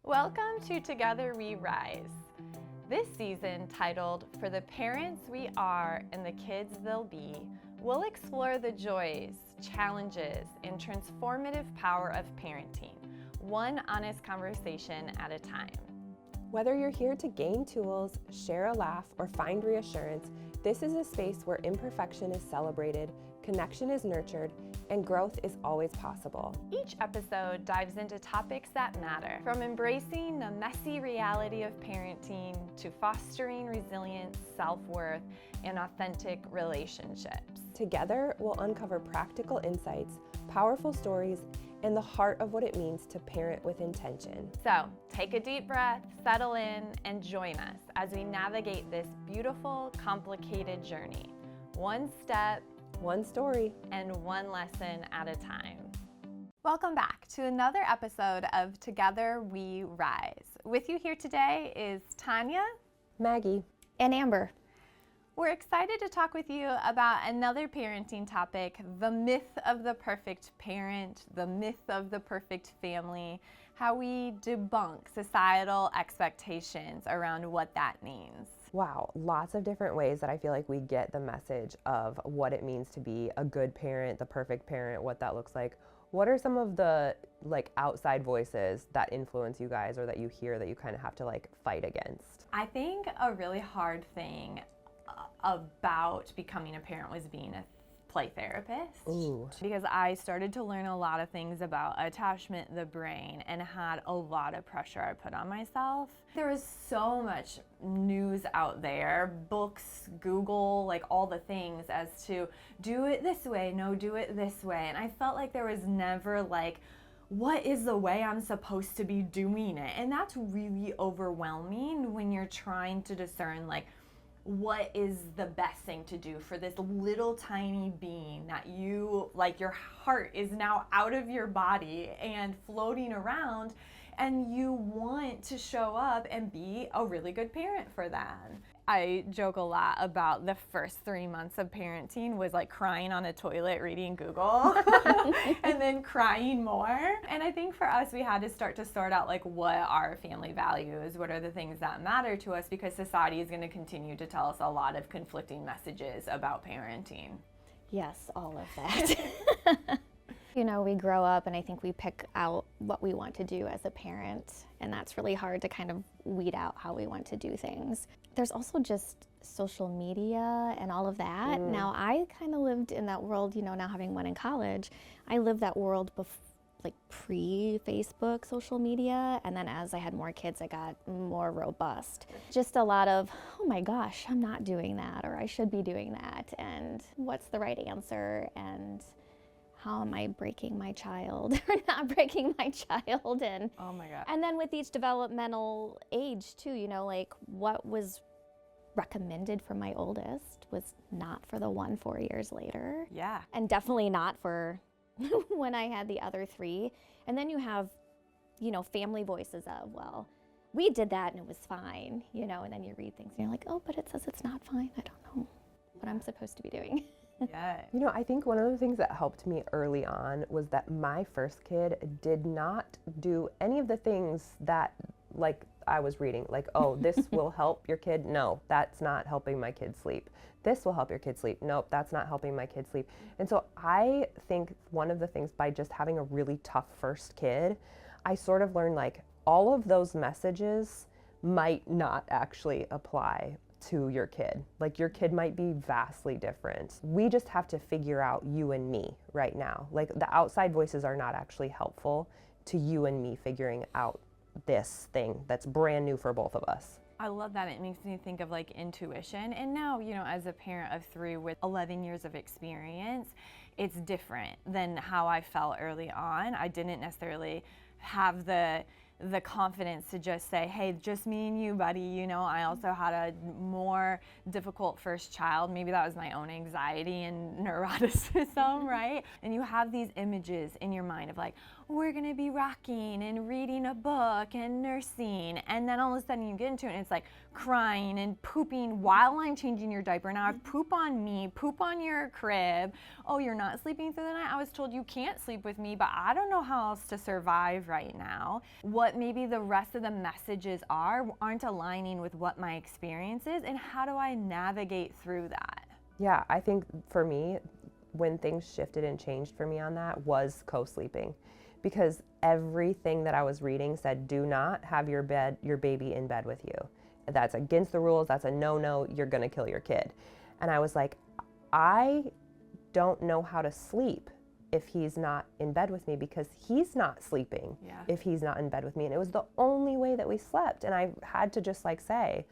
Welcome to Together We Rise. This season, titled For the Parents We Are and the Kids They'll Be, we'll explore the joys, challenges, and transformative power of parenting, one honest conversation at a time. Whether you're here to gain tools, share a laugh, or find reassurance, this is a space where imperfection is celebrated, connection is nurtured, and growth is always possible. Each episode dives into topics that matter, from embracing the messy reality of parenting to fostering resilience, self-worth, and authentic relationships. Together, we'll uncover practical insights, powerful stories, and the heart of what it means to parent with intention. So, take a deep breath, settle in, and join us as we navigate this beautiful, complicated journey. One step, one story, and one lesson at a time. Welcome back to another episode of Together We Rise. With you here today is Tonya, Maggie, and Amber. We're excited to talk with you about another parenting topic, the myth of the perfect parent, the myth of the perfect family, how we debunk societal expectations around what that means. Wow, lots of different ways that I feel like we get the message of what it means to be a good parent, the perfect parent, what that looks like. What are some of the outside voices that influence you guys or that you hear that you kind of have to fight against? I think a really hard thing about becoming a parent was being a play therapist. Ooh. Because I started to learn a lot of things about attachment, the brain, and had a lot of pressure I put on myself. There was so much news out there, books, Google, all the things as to do it this way, no, do it this way. And I felt like there was never what is the way I'm supposed to be doing it? And that's really overwhelming when you're trying to discern what is the best thing to do for this little tiny being that you, your heart is now out of your body and floating around, and you want to show up and be a really good parent for them. I joke a lot about the first 3 months of parenting was crying on a toilet reading Google and then crying more. And I think for us, we had to start to sort out what are family values, what are the things that matter to us, because society is going to continue to tell us a lot of conflicting messages about parenting. Yes, all of that. We grow up and I think we pick out what we want to do as a parent, and that's really hard to kind of weed out how we want to do things. There's also just social media and all of that. Now, I kind of lived in that world, now having one in college, I lived that world pre-Facebook social media, and then as I had more kids, I got more robust. Just a lot of, oh my gosh, I'm not doing that, or I should be doing that, and what's the right answer, and how am I breaking my child or not breaking my child? And oh my God. And then with each developmental age too, what was recommended for my oldest was not for the one 4 years later. Yeah. And definitely not for when I had the other three. And then you have, family voices of, well, we did that and it was fine, and then you read things and you're like, oh, but it says it's not fine. I don't know what I'm supposed to be doing. Yeah. I think one of the things that helped me early on was that my first kid did not do any of the things that I was reading, oh, this will help your kid. No, that's not helping my kid sleep. This will help your kid sleep. Nope, that's not helping my kid sleep. And so I think one of the things, by just having a really tough first kid, I sort of learned all of those messages might not actually apply to your kid. Your kid might be vastly different. We just have to figure out you and me right now. The outside voices are not actually helpful to you and me figuring out this thing that's brand new for both of us. I love that. It makes me think of intuition. And now, as a parent of 3 with 11 years of experience, it's different than how I felt early on. I didn't necessarily have the confidence to just say, hey, just me and you, buddy. I also had a more difficult first child. Maybe that was my own anxiety and neuroticism, right? And you have these images in your mind of we're gonna be rocking and reading a book and nursing, and then all of a sudden you get into it and it's like crying and pooping while I'm changing your diaper. Now I have poop on me, poop on your crib. Oh, you're not sleeping through the night? I was told you can't sleep with me, but I don't know how else to survive right now. What maybe the rest of the messages aren't aligning with what my experience is, and how do I navigate through that? Yeah, I think for me, when things shifted and changed for me on that was co-sleeping, because everything that I was reading said, do not have your baby in bed with you. That's against the rules. That's a no-no. You're going to kill your kid. And I was like, I don't know how to sleep if he's not in bed with me, because he's not sleeping if he's not in bed with me. And it was the only way that we slept. And I had to just like say,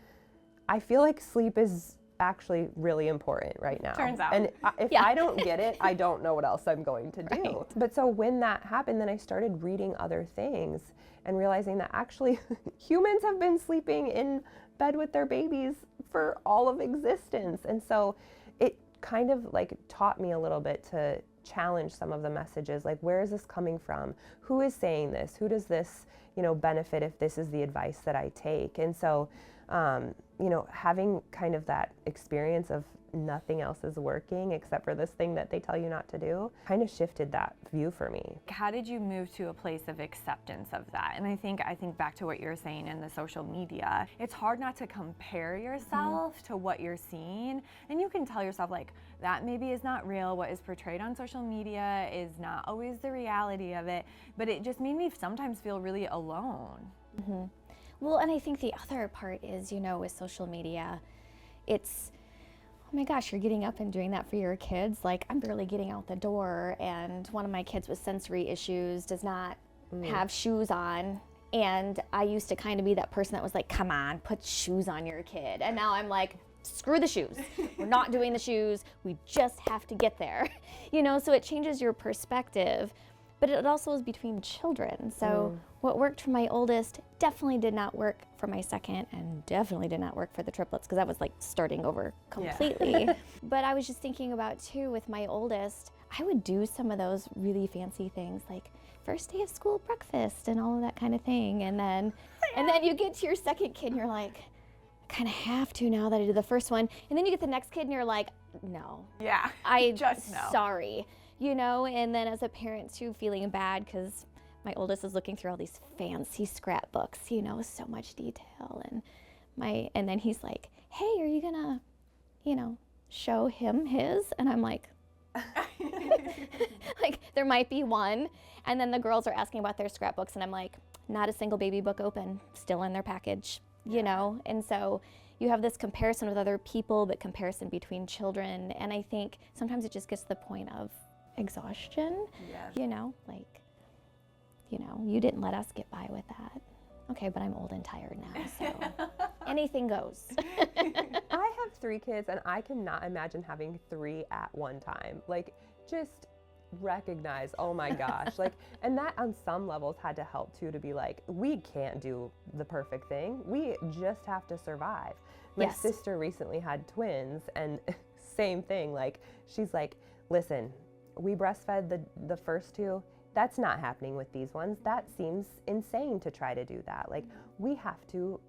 I feel like sleep is actually really important right now. Turns out. And if I don't get it, I don't know what else I'm going to do. Right. But so when that happened, then I started reading other things and realizing that actually humans have been sleeping in bed with their babies for all of existence. And so it kind of like taught me a little bit to challenge some of the messages, like, where is this coming from? Who is saying this? Who does this, benefit if this is the advice that I take? And so having kind of that experience of nothing else is working except for this thing that they tell you not to do kind of shifted that view for me. How did you move to a place of acceptance of that? And I think back to what you're saying in the social media, it's hard not to compare yourself to what you're seeing. And you can tell yourself like, that maybe is not real. What is portrayed on social media is not always the reality of it. But it just made me sometimes feel really alone. Mm-hmm. Well, and I think the other part is, with social media, it's, oh my gosh, you're getting up and doing that for your kids. Like, I'm barely getting out the door, and one of my kids with sensory issues does not have shoes on. And I used to kind of be that person that was like, come on, put shoes on your kid. And now I'm like, screw the shoes. We're not doing the shoes. We just have to get there. So it changes your perspective. But it also is between children. So what worked for my oldest definitely did not work for my second, and definitely did not work for the triplets, because that was like starting over completely. But I was just thinking about too, with my oldest, I would do some of those really fancy things like first day of school breakfast and all of that kind of thing. And then you get to your second kid and you're like, I kind of have to now that I did the first one. And then you get the next kid and you're like, no. Yeah, Sorry. And then as a parent too, feeling bad because my oldest is looking through all these fancy scrapbooks, so much detail. And then he's like, hey, are you gonna, show him his? And I'm like, like there might be one. And then the girls are asking about their scrapbooks and I'm like, not a single baby book open, still in their package, And so you have this comparison with other people, but comparison between children. And I think sometimes it just gets to the point of exhaustion, you didn't let us get by with that. Okay, but I'm old and tired now, so anything goes. I have 3 kids and I cannot imagine having 3 at one time. Like, just recognize, oh my gosh, and that on some levels had to help too, to be like, we can't do the perfect thing. We just have to survive. My sister recently had twins and same thing, like, she's like, listen, we breastfed the first 2. That's not happening with these ones. That seems insane to try to do that. Like, we have to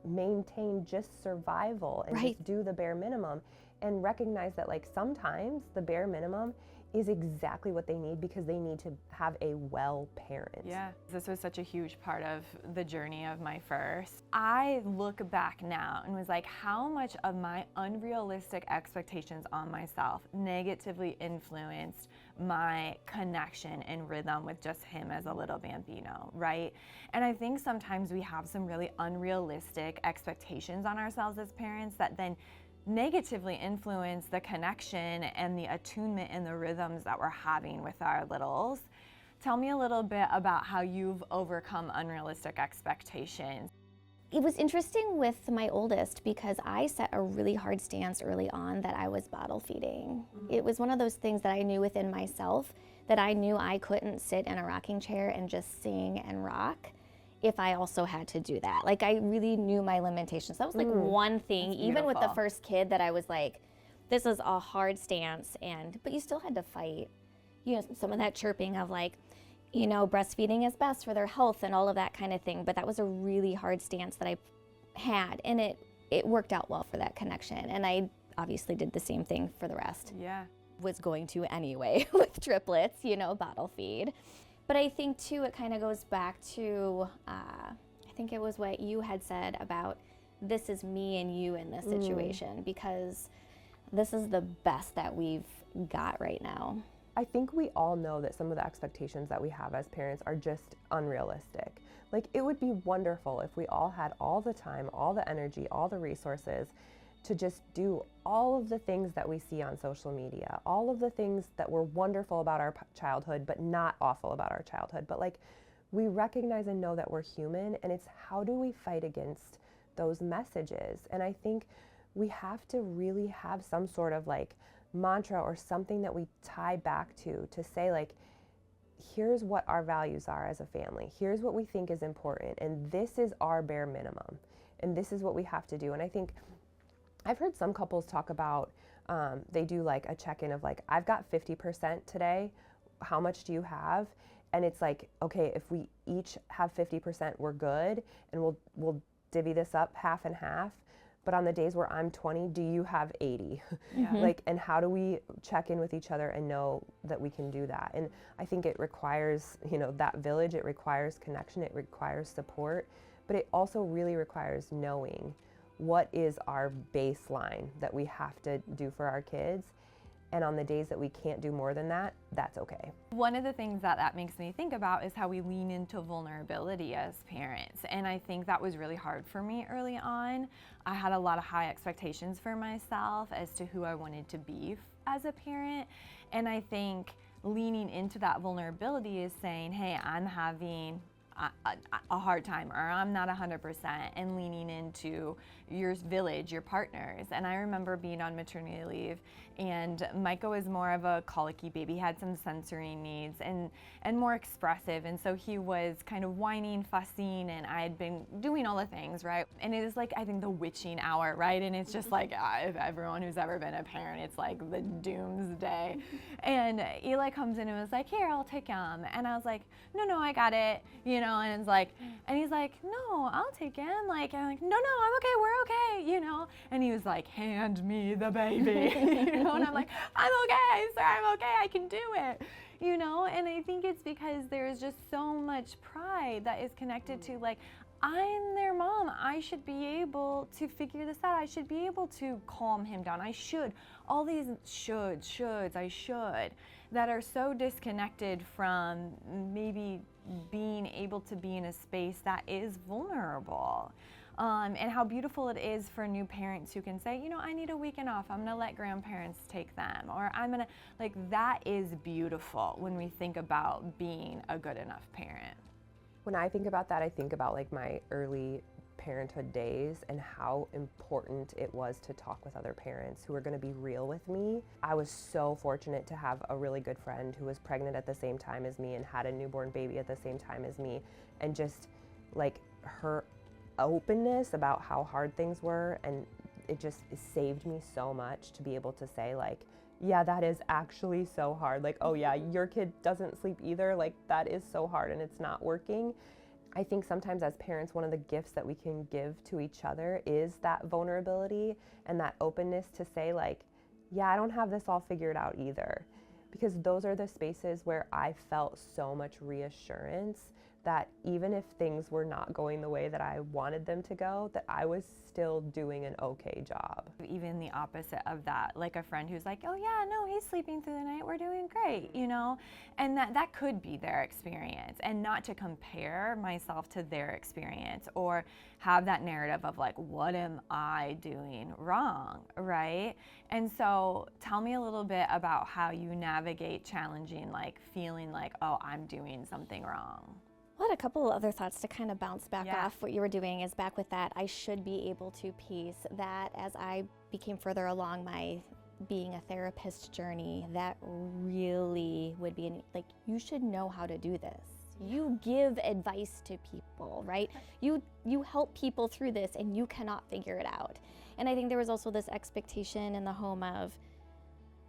maintain just survival and just do the bare minimum, and recognize that sometimes the bare minimum is exactly what they need, because they need to have a well parent. Yeah, this was such a huge part of the journey of my first. I look back now and was like, how much of my unrealistic expectations on myself negatively influenced my connection and rhythm with just him as a little bambino, right? And I think sometimes we have some really unrealistic expectations on ourselves as parents that then negatively influence the connection and the attunement and the rhythms that we're having with our littles. Tell me a little bit about how you've overcome unrealistic expectations. It was interesting with my oldest because I set a really hard stance early on that I was bottle feeding. It was one of those things that I knew within myself that I knew I couldn't sit in a rocking chair and just sing and rock if I also had to do that. Like, I really knew my limitations. That was like one thing, even with the first kid, that I was like, this is a hard stance, but you still had to fight, some of that chirping of like, you know, breastfeeding is best for their health and all of that kind of thing. But that was a really hard stance that I had, and it worked out well for that connection. And I obviously did the same thing for the rest. Yeah. Was going to anyway with triplets, you know, bottle feed. But I think too, it kind of goes back to, I think it was what you had said about this is me and you in this situation, because this is the best that we've got right now. I think we all know that some of the expectations that we have as parents are just unrealistic. Like, it would be wonderful if we all had all the time, all the energy, all the resources to just do all of the things that we see on social media, all of the things that were wonderful about our childhood, but not awful about our childhood. But like, we recognize and know that we're human, and it's how do we fight against those messages? And I think we have to really have some sort of like mantra or something that we tie back to say like, here's what our values are as a family. Here's what we think is important. And this is our bare minimum. And this is what we have to do. And I think I've heard some couples talk about, they do like a check-in of like, I've got 50% today. How much do you have? And it's like, okay, if we each have 50%, we're good. And we'll divvy this up half and half. But on the days where I'm 20, do you have 80? Yeah. Like, and how do we check in with each other and know that we can do that? And I think it requires, you know, that village, it requires connection, it requires support, but it also really requires knowing what is our baseline that we have to do for our kids. And on the days that we can't do more than that, that's okay. One of the things that makes me think about is how we lean into vulnerability as parents. And I think that was really hard for me early on. I had a lot of high expectations for myself as to who I wanted to be as a parent. And I think leaning into that vulnerability is saying, hey, I'm having a hard time, or I'm not 100%, and leaning into your village, your partners. And I remember being on maternity leave, and Micah was more of a colicky baby, had some sensory needs and more expressive. And so he was kind of whining, fussing, and I had been doing all the things, right? And it is like, I think the witching hour, right? And it's just like, if everyone who's ever been a parent, it's like the doomsday. And Eli comes in and was like, here, I'll take him. And I was like, no, I got it, you know, and it's like, and he's like, no, I'll take him. Like, I'm like, no, I'm okay, we're okay, you know? And he was like, hand me the baby, you know? And I'm like, I'm okay, sir, I'm okay, I can do it, you know? And I think it's because there's just so much pride that is connected to like, I'm their mom. I should be able to figure this out. I should be able to calm him down. I should. All these shoulds, I should, that are so disconnected from maybe being able to be in a space that is vulnerable. And how beautiful it is for new parents who can say, you know, I need a weekend off. I'm gonna let grandparents take them. Or I'm gonna, like, that is beautiful when we think about being a good enough parent. When I think about that, I think about like my early parenthood days and how important it was to talk with other parents who were going to be real with me. I was so fortunate to have a really good friend who was pregnant at the same time as me and had a newborn baby at the same time as me, and just like her openness about how hard things were, and it just saved me so much to be able to say like, yeah, that is actually so hard. Like, oh yeah, your kid doesn't sleep either. Like, that is so hard and it's not working. I think sometimes as parents, one of the gifts that we can give to each other is that vulnerability and that openness to say like, yeah, I don't have this all figured out either. Because those are the spaces where I felt so much reassurance that even if things were not going the way that I wanted them to go, that I was still doing an okay job. Even the opposite of that, like a friend who's like, oh yeah, no, he's sleeping through the night, we're doing great, you know? And that could be their experience, and not to compare myself to their experience or have that narrative of like, what am I doing wrong, right? And so tell me a little bit about how you navigate challenging, like feeling like, oh, I'm doing something wrong. I had a couple of other thoughts to kind of bounce back Yeah. off what you were doing is back with that I should be able to piece, that as I became further along my being a therapist journey, that really would be like, you should know how to do this. You give advice to people, right? You help people through this and you cannot figure it out. And I think there was also this expectation in the home of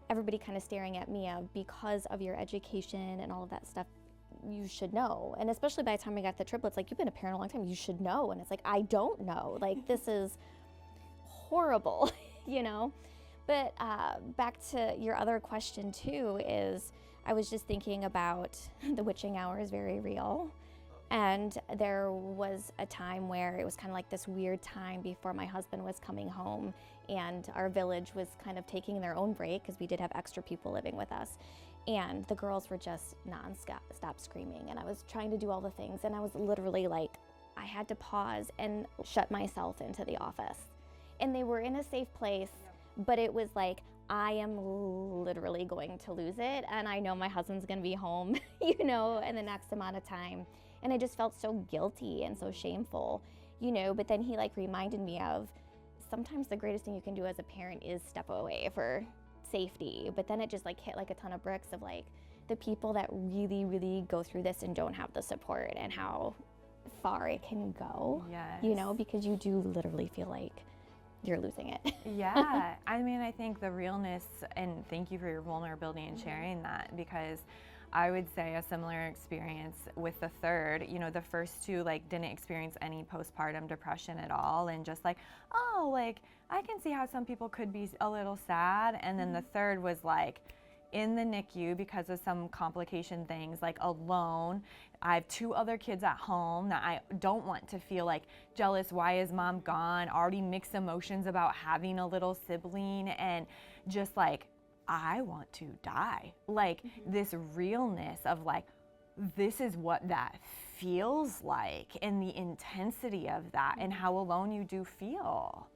everybody kind of staring at me of, because of your education and all of that stuff, you should know. And especially by the time I got the triplets, like, you've been a parent a long time, you should know. And it's like, I don't know. Like, this is horrible, you know? But back to your other question too, is I was just thinking about the witching hour is very real. And there was a time where it was kind of like this weird time before my husband was coming home, and our village was kind of taking their own break because we did have extra people living with us. And the girls were just non-stop screaming, and I was trying to do all the things, and I was literally like, I had to pause and shut myself into the office. And they were in a safe place, but it was like, I am literally going to lose it, and I know my husband's gonna be home, you know, in the next amount of time. And I just felt so guilty and so shameful, you know, but then he like reminded me of sometimes the greatest thing you can do as a parent is step away for safety. But then it just like hit like a ton of bricks of like the people that really, really go through this and don't have the support, and how far it can go, you know, because you do literally feel like you're losing it. Yeah, I mean, I think the realness, and thank you for your vulnerability and sharing that, because I would say a similar experience with the third. You know, the first two like didn't experience any postpartum depression at all, and just like, oh, like I can see how some people could be a little sad. And then the third was like in the NICU because of some complication things, like alone. I have 2 other kids at home that I don't want to feel like jealous. Why is mom gone? Already mixed emotions about having a little sibling, and just like, I want to die. Like this realness of like, this is what that feels like, and the intensity of that, and how alone you do feel.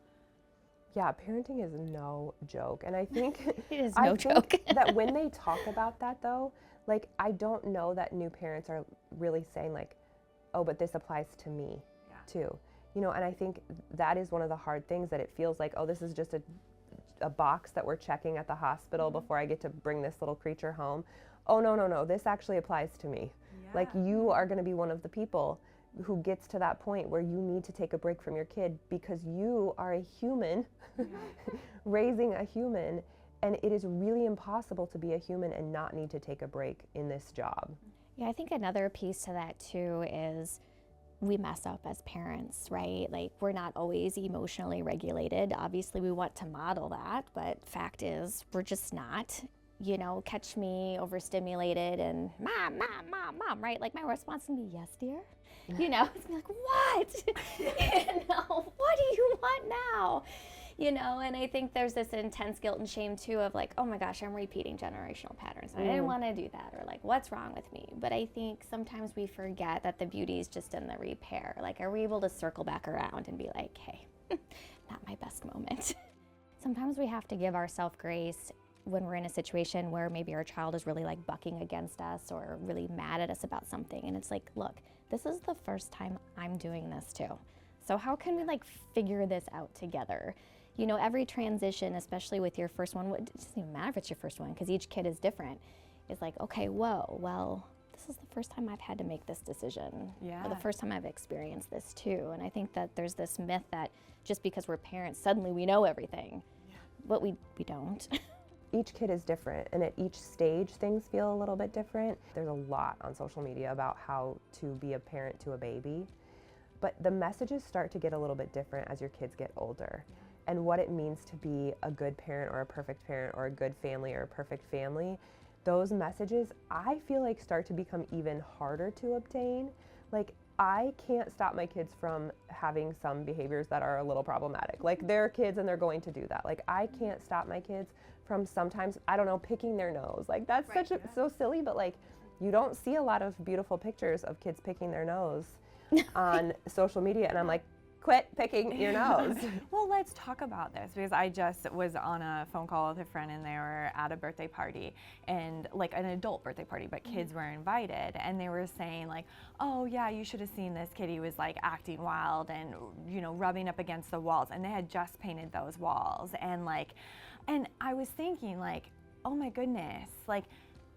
Yeah, parenting is no joke. And I think It is no joke. that when they talk about that though, like, I don't know that new parents are really saying like, oh, but this applies to me too. You know, and I think that is one of the hard things, that it feels like, oh, this is just a box that we're checking at the hospital before I get to bring this little creature home. Oh, no, this actually applies to me. Like, you are going to be one of the people who gets to that point where you need to take a break from your kid, because you are a human raising a human, and it is really impossible to be a human and not need to take a break in this job. Yeah, I think another piece to that too is we mess up as parents, right? Like, we're not always emotionally regulated. Obviously, we want to model that, but fact is, we're just not. You know, catch me overstimulated and mom, right? Like, my response can be, yes, dear. You know, it's like, what? You know, what do you want now? You know, and I think there's this intense guilt and shame too of like, oh my gosh, I'm repeating generational patterns. I didn't want to do that, or like, what's wrong with me? But I think sometimes we forget that the beauty is just in the repair. Like, are we able to circle back around and be like, hey, not my best moment. Sometimes we have to give ourselves grace when we're in a situation where maybe our child is really like bucking against us or really mad at us about something. And it's like, look, this is the first time I'm doing this too. So how can we like figure this out together? You know, every transition, especially with your first one, it doesn't even matter if it's your first one, because each kid is different. It's like, okay, whoa, well, this is the first time I've had to make this decision. Or the first time I've experienced this too. And I think that there's this myth that just because we're parents, suddenly we know everything. But we don't. Each kid is different, and at each stage things feel a little bit different. There's a lot on social media about how to be a parent to a baby, but the messages start to get a little bit different as your kids get older. And what it means to be a good parent or a perfect parent or a good family or a perfect family, those messages I feel like start to become even harder to obtain. Like, I can't stop my kids from having some behaviors that are a little problematic. Like, they're kids and they're going to do that. Like, I can't stop my kids from sometimes, I don't know, picking their nose. Like, that's so silly, but like, you don't see a lot of beautiful pictures of kids picking their nose on social media, and I'm like, quit picking your nose. Well, let's talk about this, because I just was on a phone call with a friend, and they were at a birthday party, and like an adult birthday party, but kids were invited, and they were saying like, oh yeah, you should have seen this kid. He was like acting wild and, you know, rubbing up against the walls, and they had just painted those walls. And I was thinking like, oh my goodness, like,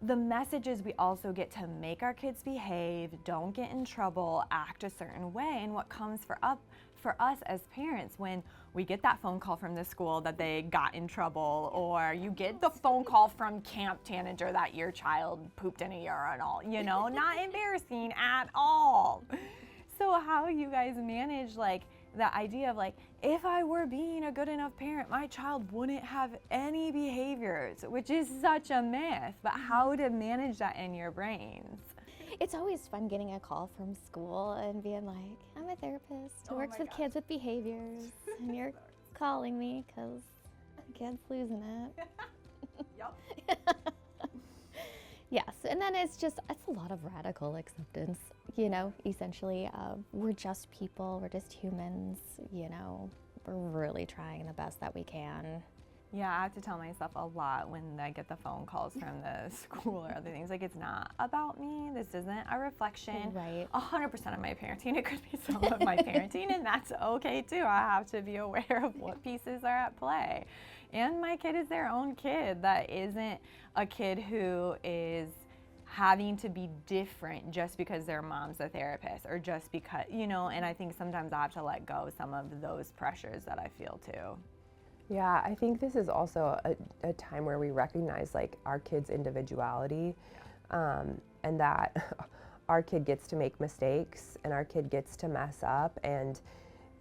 the message is we also get to make our kids behave, don't get in trouble, act a certain way. And what comes for us as parents when we get that phone call from the school that they got in trouble, or you get the phone call from Camp Tanager that your child pooped in a urinal, you know, not embarrassing at all. So how you guys manage like the idea of like, if I were being a good enough parent, my child wouldn't have any behaviors, which is such a myth, but how to manage that in your brains. It's always fun getting a call from school and being like, I'm a therapist who works with kids with behaviors, and you're calling me because the kid's losing it. Yep. Yes, and then it's a lot of radical acceptance, you know, essentially. We're just people, we're just humans, you know, we're really trying the best that we can. Yeah, I have to tell myself a lot when I get the phone calls from the school or other things. Like, it's not about me. This isn't a reflection. Right. 100% of my parenting. It could be some of my parenting, and that's okay too. I have to be aware of what pieces are at play. And my kid is their own kid. That isn't a kid who is having to be different just because their mom's a therapist or just because, you know, and I think sometimes I have to let go some of those pressures that I feel too. Yeah, I think this is also a time where we recognize like our kid's individuality, and that our kid gets to make mistakes and our kid gets to mess up, and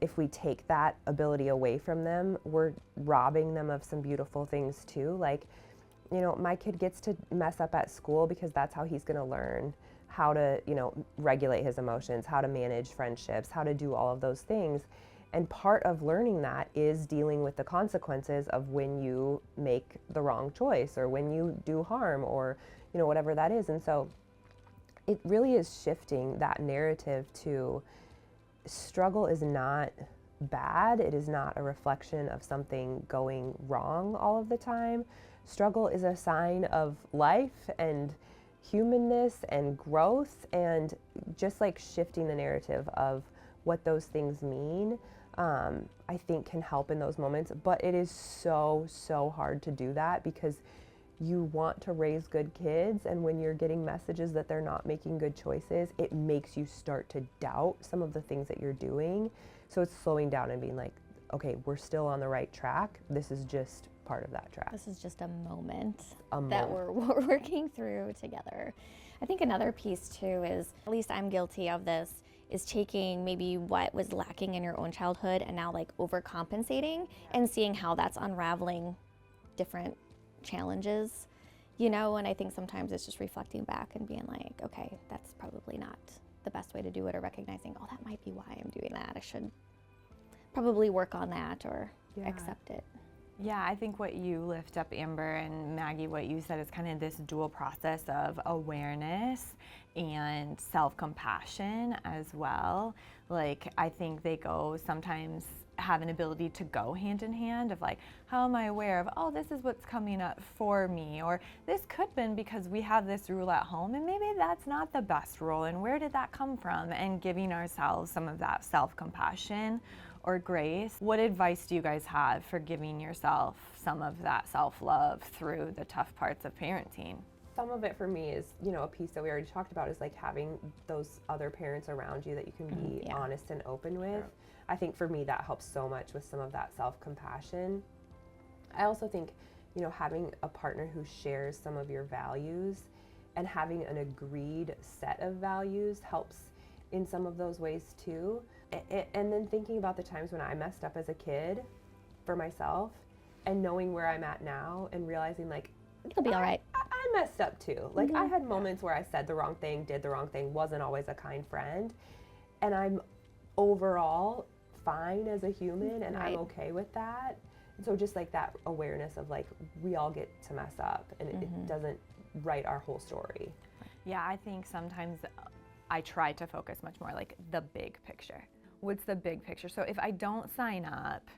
if we take that ability away from them, we're robbing them of some beautiful things too. Like, you know, my kid gets to mess up at school because that's how he's going to learn how to, you know, regulate his emotions, how to manage friendships, how to do all of those things. And part of learning that is dealing with the consequences of when you make the wrong choice or when you do harm or, you know, whatever that is. And so it really is shifting that narrative to struggle is not bad. It is not a reflection of something going wrong all of the time. Struggle is a sign of life and humanness and growth, and just like shifting the narrative of what those things mean, I think can help in those moments. But it is so hard to do that because you want to raise good kids, and when you're getting messages that they're not making good choices, it makes you start to doubt some of the things that you're doing. So it's slowing down and being like, okay, we're still on the right track. This is just part of that track. This is just a moment that we're working through together. I think another piece too is, at least I'm guilty of this, is taking maybe what was lacking in your own childhood and now like overcompensating and seeing how that's unraveling different challenges, you know. And I think sometimes it's just reflecting back and being like, okay, that's probably not the best way to do it, or recognizing, oh, that might be why I'm doing that. I should probably work on that or accept it. Yeah, I think what you lift up, Amber, and Maggie, what you said is kind of this dual process of awareness and self-compassion as well. Like, I think they go sometimes have an ability to go hand in hand of like, how am I aware of, oh, this is what's coming up for me, or this could have been because we have this rule at home and maybe that's not the best rule, and where did that come from, and giving ourselves some of that self-compassion or grace. What advice do you guys have for giving yourself some of that self-love through the tough parts of parenting? Some of it for me is, you know, a piece that we already talked about is like having those other parents around you that you can be honest and open with. Sure. I think for me that helps so much with some of that self-compassion. I also think, you know, having a partner who shares some of your values and having an agreed set of values helps in some of those ways too. And then thinking about the times when I messed up as a kid for myself and knowing where I'm at now and realizing like, it'll be all right. I messed up too. Like I had moments where I said the wrong thing, did the wrong thing, wasn't always a kind friend. And I'm overall fine as a human, and I'm okay with that. And so just like that awareness of like, we all get to mess up, and it doesn't write our whole story. Yeah, I think sometimes I try to focus much more like the big picture. What's the big picture? So if I don't sign up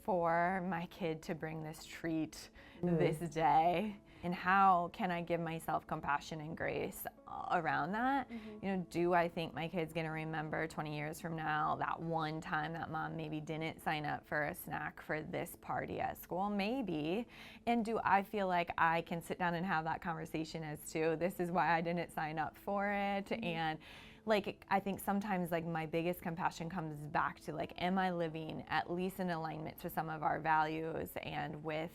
for my kid to bring this treat this day, And how can I give myself compassion and grace around that? You know, do I think my kid's gonna remember 20 years from now that one time that mom maybe didn't sign up for a snack for this party at school? Maybe. And do I feel like I can sit down and have that conversation as to, this is why I didn't sign up for it? And like, I think sometimes like my biggest compassion comes back to like, am I living at least in alignment to some of our values and with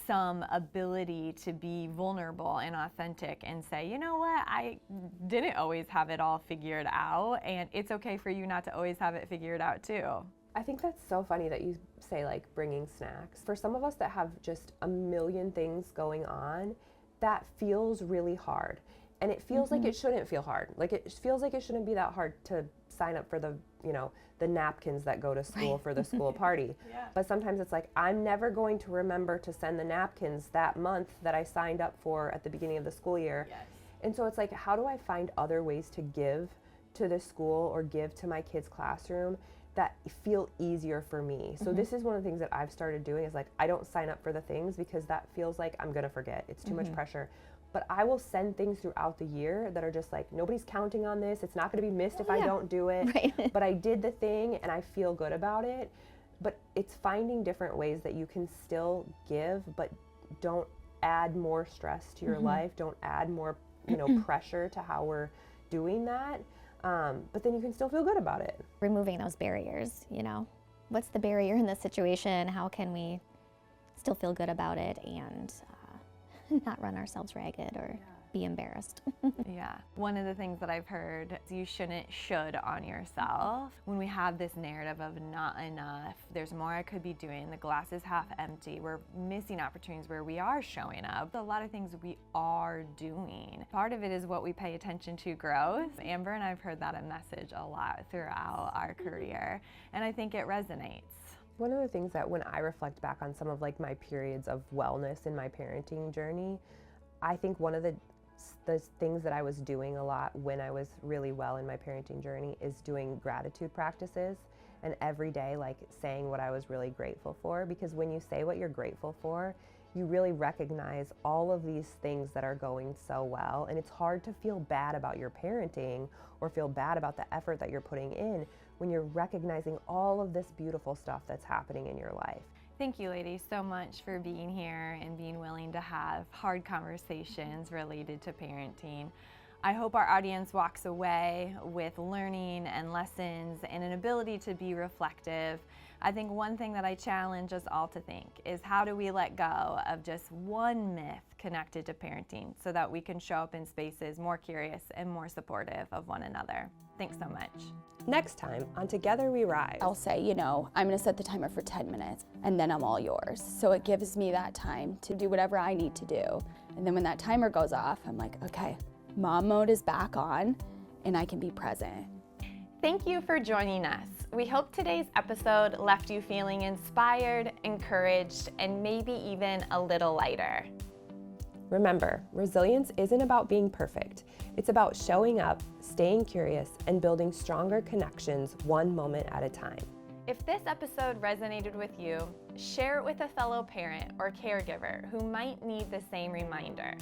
some ability to be vulnerable and authentic and say, you know what, I didn't always have it all figured out, and it's okay for you not to always have it figured out too. I think that's so funny that you say like bringing snacks. For some of us that have just a million things going on, that feels really hard. And it feels like it shouldn't feel hard. Like it feels like it shouldn't be that hard to sign up for the, you know, the napkins that go to school for the school party. But sometimes it's like, I'm never going to remember to send the napkins that month that I signed up for at the beginning of the school year. And so it's like, how do I find other ways to give to the school or give to my kids' classroom that feel easier for me? So this is one of the things that I've started doing is like, I don't sign up for the things because that feels like I'm gonna forget. It's too much pressure. But I will send things throughout the year that are just like, nobody's counting on this. It's not gonna be missed if I don't do it. But I did the thing and I feel good about it. But it's finding different ways that you can still give, but don't add more stress to your life. Don't add more, you know, pressure to how we're doing that. But then you can still feel good about it. Removing those barriers, you know. What's the barrier in this situation? How can we still feel good about it and not run ourselves ragged or be embarrassed? One of the things that I've heard is you should on yourself. When we have this narrative of not enough, there's more I could be doing, the glass is half empty, we're missing opportunities where we are showing up. A lot of things we are doing. Part of it is what we pay attention to growth. Amber and I've heard that a message a lot throughout our career, and I think it resonates. One of the things that when I reflect back on some of like my periods of wellness in my parenting journey, I think one of the things that I was doing a lot when I was really well in my parenting journey is doing gratitude practices, and every day like saying what I was really grateful for, because when you say what you're grateful for, you really recognize all of these things that are going so well, and it's hard to feel bad about your parenting or feel bad about the effort that you're putting in when you're recognizing all of this beautiful stuff that's happening in your life. Thank you, ladies, so much for being here and being willing to have hard conversations related to parenting. I hope our audience walks away with learning and lessons and an ability to be reflective. I think one thing that I challenge us all to think is, how do we let go of just one myth connected to parenting so that we can show up in spaces more curious and more supportive of one another? Thanks so much. Next time on Together We Rise. I'll say, you know, I'm gonna set the timer for 10 minutes and then I'm all yours. So it gives me that time to do whatever I need to do. And then when that timer goes off, I'm like, okay, mom mode is back on and I can be present. Thank you for joining us. We hope today's episode left you feeling inspired, encouraged, and maybe even a little lighter. Remember, resilience isn't about being perfect. It's about showing up, staying curious, and building stronger connections one moment at a time. If this episode resonated with you, share it with a fellow parent or caregiver who might need the same reminder.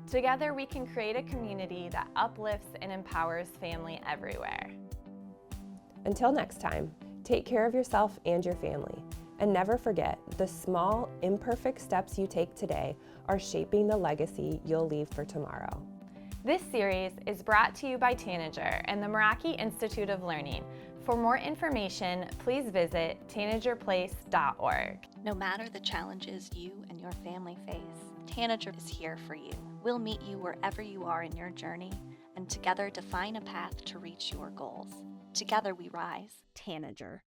Together, we can create a community that uplifts and empowers family everywhere. Until next time, take care of yourself and your family. And never forget, the small, imperfect steps you take today are shaping the legacy you'll leave for tomorrow. This series is brought to you by Tanager and the Meraki Institute of Learning. For more information, please visit tanagerplace.org. No matter the challenges you and your family face, Tanager is here for you. We'll meet you wherever you are in your journey, and together define a path to reach your goals. Together we rise. Tanager.